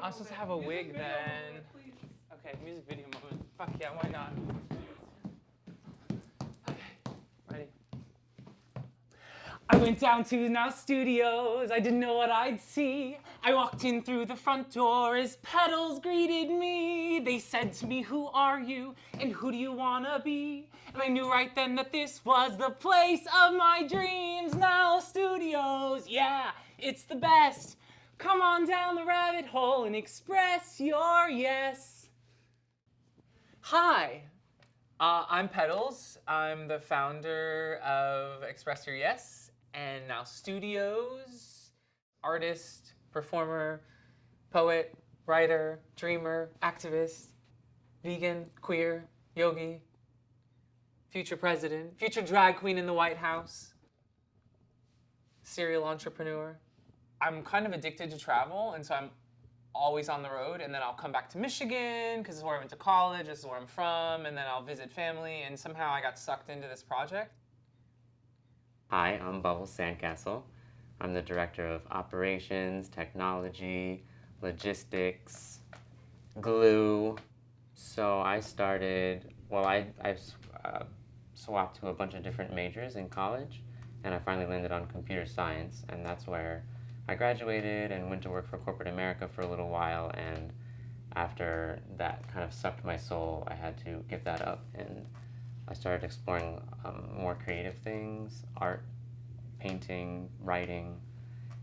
I'm supposed to have a wig then. Okay, music video moment. Fuck yeah, why not? Okay, ready? I went down to Now Studios, I didn't know what I'd see. I walked in through the front door as Petals greeted me. They said to me, who are you and who do you wanna be? And I knew right then that this was the place of my dreams. Now Studios, yeah, it's the best. Come on down the rabbit hole and express your yes. Hi, I'm Petals. I'm the founder of Express Your Yes and Now Studios, artist, performer, poet, writer, dreamer, activist, vegan, queer, yogi, future president, future drag queen in the White House, serial entrepreneur. I'm kind of addicted to travel, and so I'm always on the road, and then I'll come back to Michigan because this is where I went to college, this is where I'm from, and then I'll visit family, and somehow I got sucked into this project. Hi, I'm Bubbles Sandcastle. I'm the director of operations, technology, logistics, glue. So I started, well, I swapped to a bunch of different majors in college, and I finally landed on computer science, and that's where I graduated and went to work for corporate America for a little while, and after that kind of sucked my soul, I had to give that up, and I started exploring more creative things, art, painting, writing,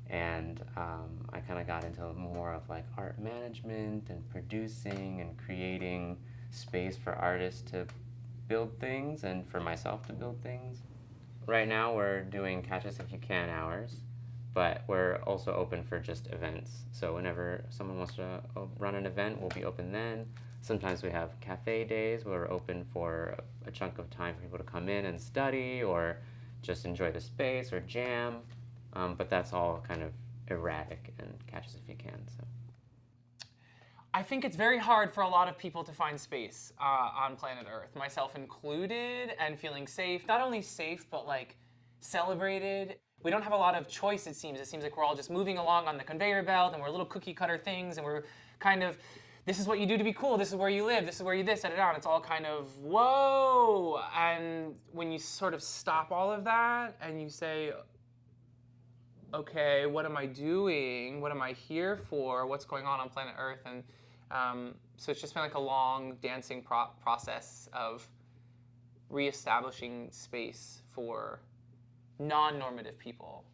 and I kind of got into more of like art management and producing and creating space for artists to build things and for myself to build things. Right now we're doing Catch Us If You Can hours, but we're also open for just events. So whenever someone wants to run an event, we'll be open then. Sometimes we have cafe days where we're open for a chunk of time for people to come in and study or just enjoy the space or jam. But that's all kind of erratic and Catch Us If You Can. So I think it's very hard for a lot of people to find space on planet Earth, myself included, and feeling safe. Not only safe, but like celebrated. We don't have a lot of choice, it seems. It seems like we're all just moving along on the conveyor belt, and we're little cookie cutter things, and we're kind of, this is what you do to be cool, this is where you live, this is where you this, and it's all kind of, whoa! And when you sort of stop all of that, and you say, okay, what am I doing? What am I here for? What's going on planet Earth? And so it's just been like a long dancing process of reestablishing space for non-normative people.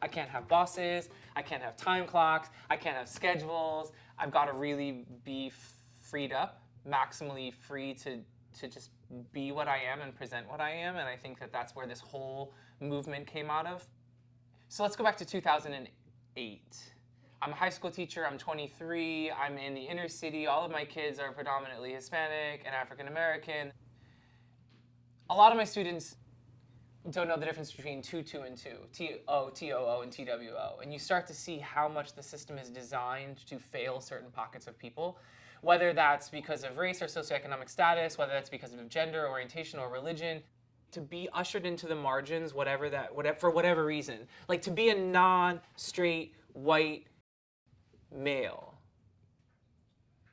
I can't have bosses, I can't have time clocks, I can't have schedules. I've got to really be freed up, maximally free to just be what I am and present what I am, and I think that that's where this whole movement came out of. So let's go back to 2008. I'm a high school teacher, I'm 23, I'm in the inner city, all of my kids are predominantly Hispanic and African American. A lot of my students don't know the difference between 2, 2, and 2, T-O, T-O-O, and T-W-O. And you start to see how much the system is designed to fail certain pockets of people, whether that's because of race or socioeconomic status, whether that's because of gender, orientation, or religion. To be ushered into the margins, for whatever reason. Like to be a non-straight, white male.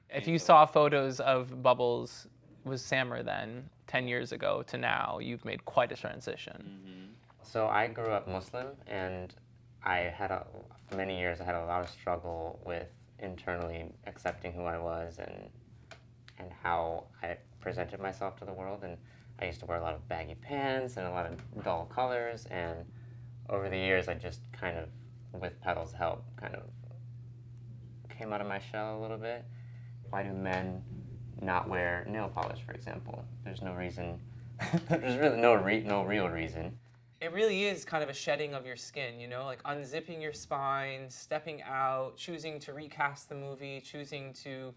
If you saw photos of Bubbles was Sammer then, 10 years ago to now, you've made quite a transition. Mm-hmm. So I grew up Muslim, and for many years I had a lot of struggle with internally accepting who I was and how I presented myself to the world. And I used to wear a lot of baggy pants and a lot of dull colors, and over the years I just kind of, with Petals' help, kind of came out of my shell a little bit. Why do men not wear nail polish, for example? There's no reason. There's really no real reason. It really is kind of a shedding of your skin, you know, like unzipping your spine, stepping out, choosing to recast the movie, choosing to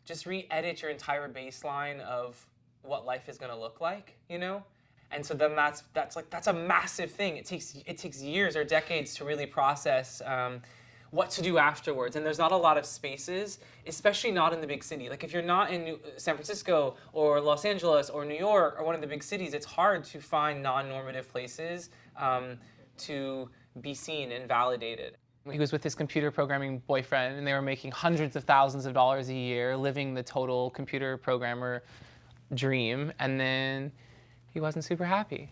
just re-edit your entire baseline of what life is going to look like, you know? And so then that's a massive thing. It takes years or decades to really process what to do afterwards. And there's not a lot of spaces, especially not in the big city. Like if you're not in San Francisco or Los Angeles or New York or one of the big cities, it's hard to find non-normative places to be seen and validated. He was with his computer programming boyfriend, and they were making hundreds of thousands of dollars a year, living the total computer programmer dream, and then he wasn't super happy.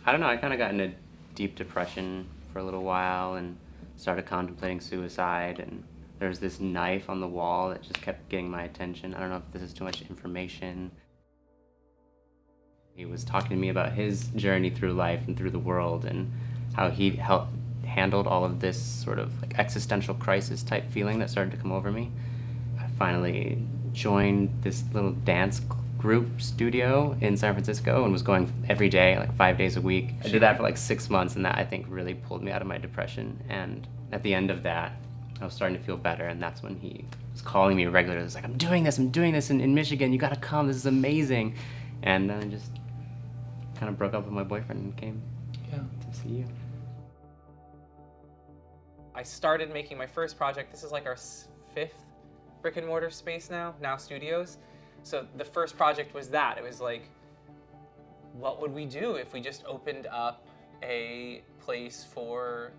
I don't know, I kind of got into deep depression for a little while and started contemplating suicide, and there was this knife on the wall that just kept getting my attention. I don't know if this is too much information. He was talking to me about his journey through life and through the world and how he handled all of this sort of like existential crisis type feeling that started to come over me. I finally joined this little dance group studio in San Francisco and was going every day, like 5 days a week. I did that for like 6 months, and that I think really pulled me out of my depression. And at the end of that, I was starting to feel better, and that's when he was calling me regularly. He was like, I'm doing this in Michigan, you gotta come, this is amazing. And then I just kind of broke up with my boyfriend and came to see you. I started making my first project. This is like our 5th brick and mortar space now studios. So the first project was that. It was like, what would we do if we just opened up a place for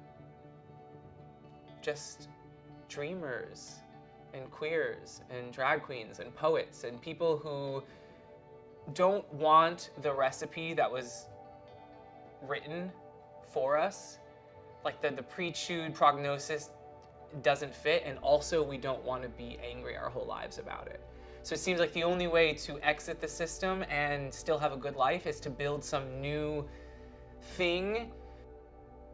just dreamers and queers and drag queens and poets and people who don't want the recipe that was written for us. Like the pre-chewed prognosis doesn't fit, and also we don't want to be angry our whole lives about it. So it seems like the only way to exit the system and still have a good life is to build some new thing.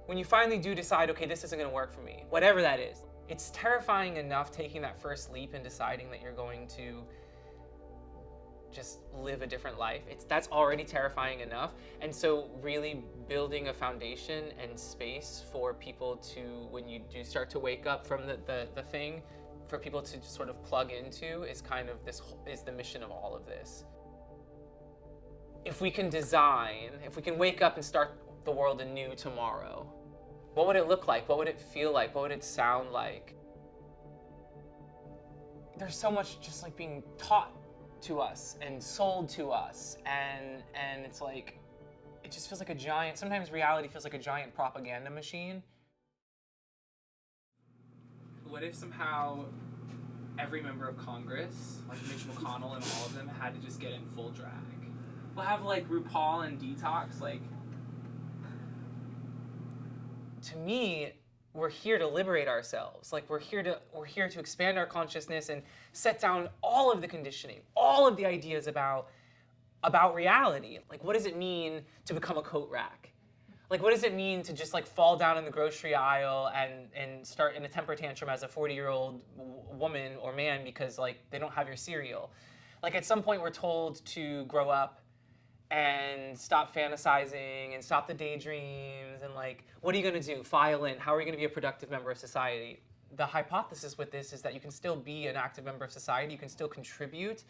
When you finally do decide, okay, this isn't going to work for me, whatever that is, it's terrifying enough taking that first leap and deciding that you're going to just live a different life. That's already terrifying enough. And so really building a foundation and space for people to, when you do start to wake up from the thing, for people to just sort of plug into is kind of is the mission of all of this. If we can wake up and start the world anew tomorrow, what would it look like? What would it feel like? What would it sound like? There's so much just like being taught to us and sold to us, and it's like, it just feels like sometimes reality feels like a giant propaganda machine. What if somehow every member of Congress, like Mitch McConnell and all of them, had to just get in full drag? We'll have like RuPaul and Detox. Like, to me, we're here to liberate ourselves. Like we're here to expand our consciousness and set down all of the conditioning, all of the ideas about reality. Like, what does it mean to become a coat rack? Like, what does it mean to just like fall down in the grocery aisle and start in a temper tantrum as a 40-year-old woman or man because like they don't have your cereal? Like, at some point we're told to grow up and stop fantasizing and stop the daydreams and like, what are you gonna do? File in. How are you gonna be a productive member of society? The hypothesis with this is that you can still be an active member of society, you can still contribute,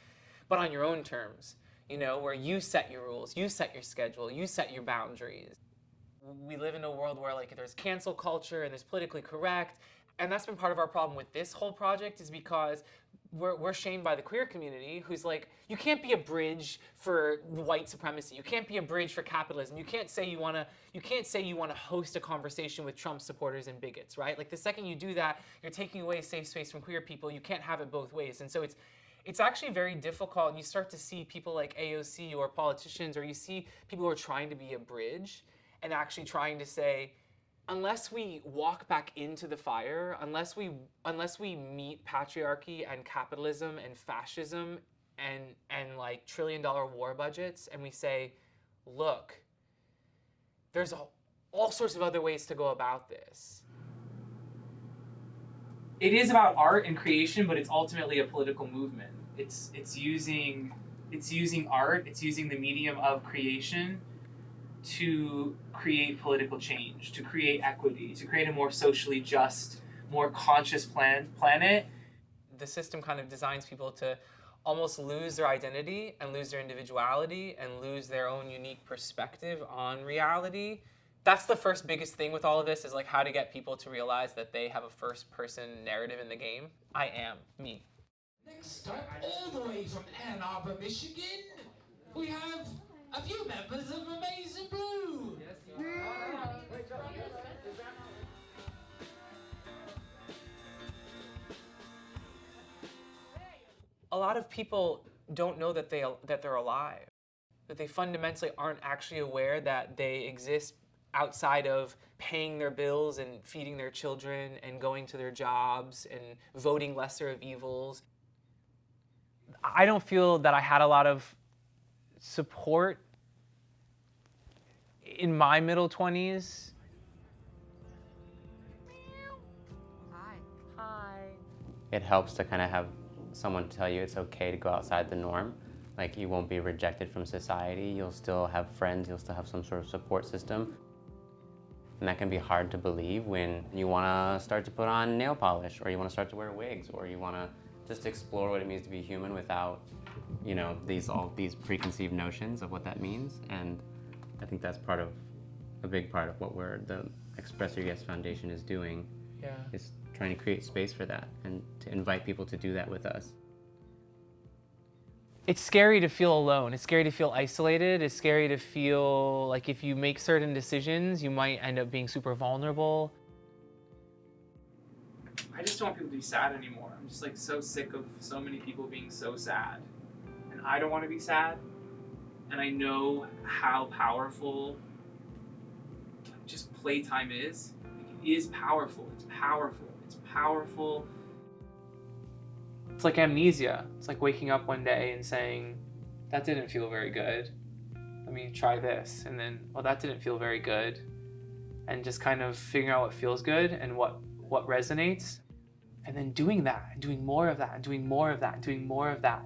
but on your own terms, you know, where you set your rules, you set your schedule, you set your boundaries. We live in a world where like there's cancel culture and there's politically correct, and that's been part of our problem with this whole project, is because we're shamed by the queer community, who's like, you can't be a bridge for white supremacy. You can't be a bridge for capitalism. You can't say you want to host a conversation with Trump supporters and bigots, right? Like the second you do that, you're taking away a safe space from queer people. You can't have it both ways. And so it's actually very difficult, and you start to see people like AOC or politicians, or you see people who are trying to be a bridge and actually trying to say, unless we walk back into the fire, unless we meet patriarchy and capitalism and fascism and like $1 trillion war budgets, and we say, look, there's all sorts of other ways to go about this. It is about art and creation, but it's ultimately a political movement. It's using art, it's using the medium of creation to create political change, to create equity, to create a more socially just, more conscious planet. The system kind of designs people to almost lose their identity and lose their individuality and lose their own unique perspective on reality. That's the first biggest thing with all of this, is like how to get people to realize that they have a first-person narrative in the game. I am me. Next up, all the way from Ann Arbor, Michigan, we have a few members of Amazing Blue. Yes, A lot of people don't know that they're alive, that they fundamentally aren't actually aware that they exist outside of paying their bills and feeding their children and going to their jobs and voting lesser of evils. I don't feel that I had a lot of support in my middle 20s. Hi. It helps to kind of have someone tell you it's okay to go outside the norm. Like, you won't be rejected from society. You'll still have friends. You'll still have some sort of support system. And that can be hard to believe when you want to start to put on nail polish, or you want to start to wear wigs, or you want to just explore what it means to be human without, you know, all these preconceived notions of what that means. And I think that's a big part of what the Express Your Yes Foundation is doing. Yeah. Is trying to create space for that and to invite people to do that with us. It's scary to feel alone. It's scary to feel isolated. It's scary to feel like if you make certain decisions, you might end up being super vulnerable. I just don't want people to be sad anymore. I'm just like so sick of so many people being so sad. And I don't want to be sad. And I know how powerful just playtime is. Like, it is powerful. It's powerful. It's powerful. It's like amnesia. It's like waking up one day and saying, that didn't feel very good. Let me try this. And then, well, that didn't feel very good. And just kind of figuring out what feels good and what resonates. And then doing that, and doing more of that, and doing more of that, and doing more of that.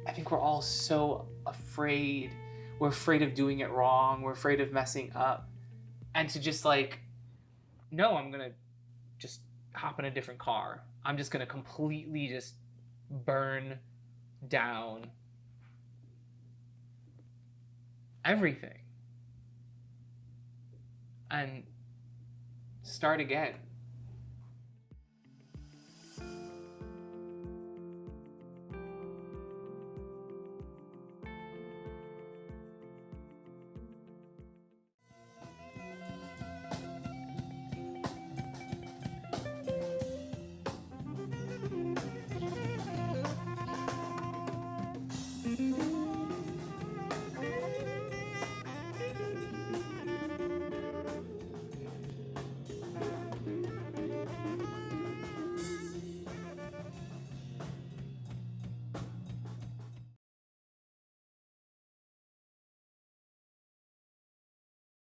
I think we're all so afraid. We're afraid of doing it wrong. We're afraid of messing up. And to just like, no, I'm going to just hop in a different car. I'm just going to completely just burn down everything and start again.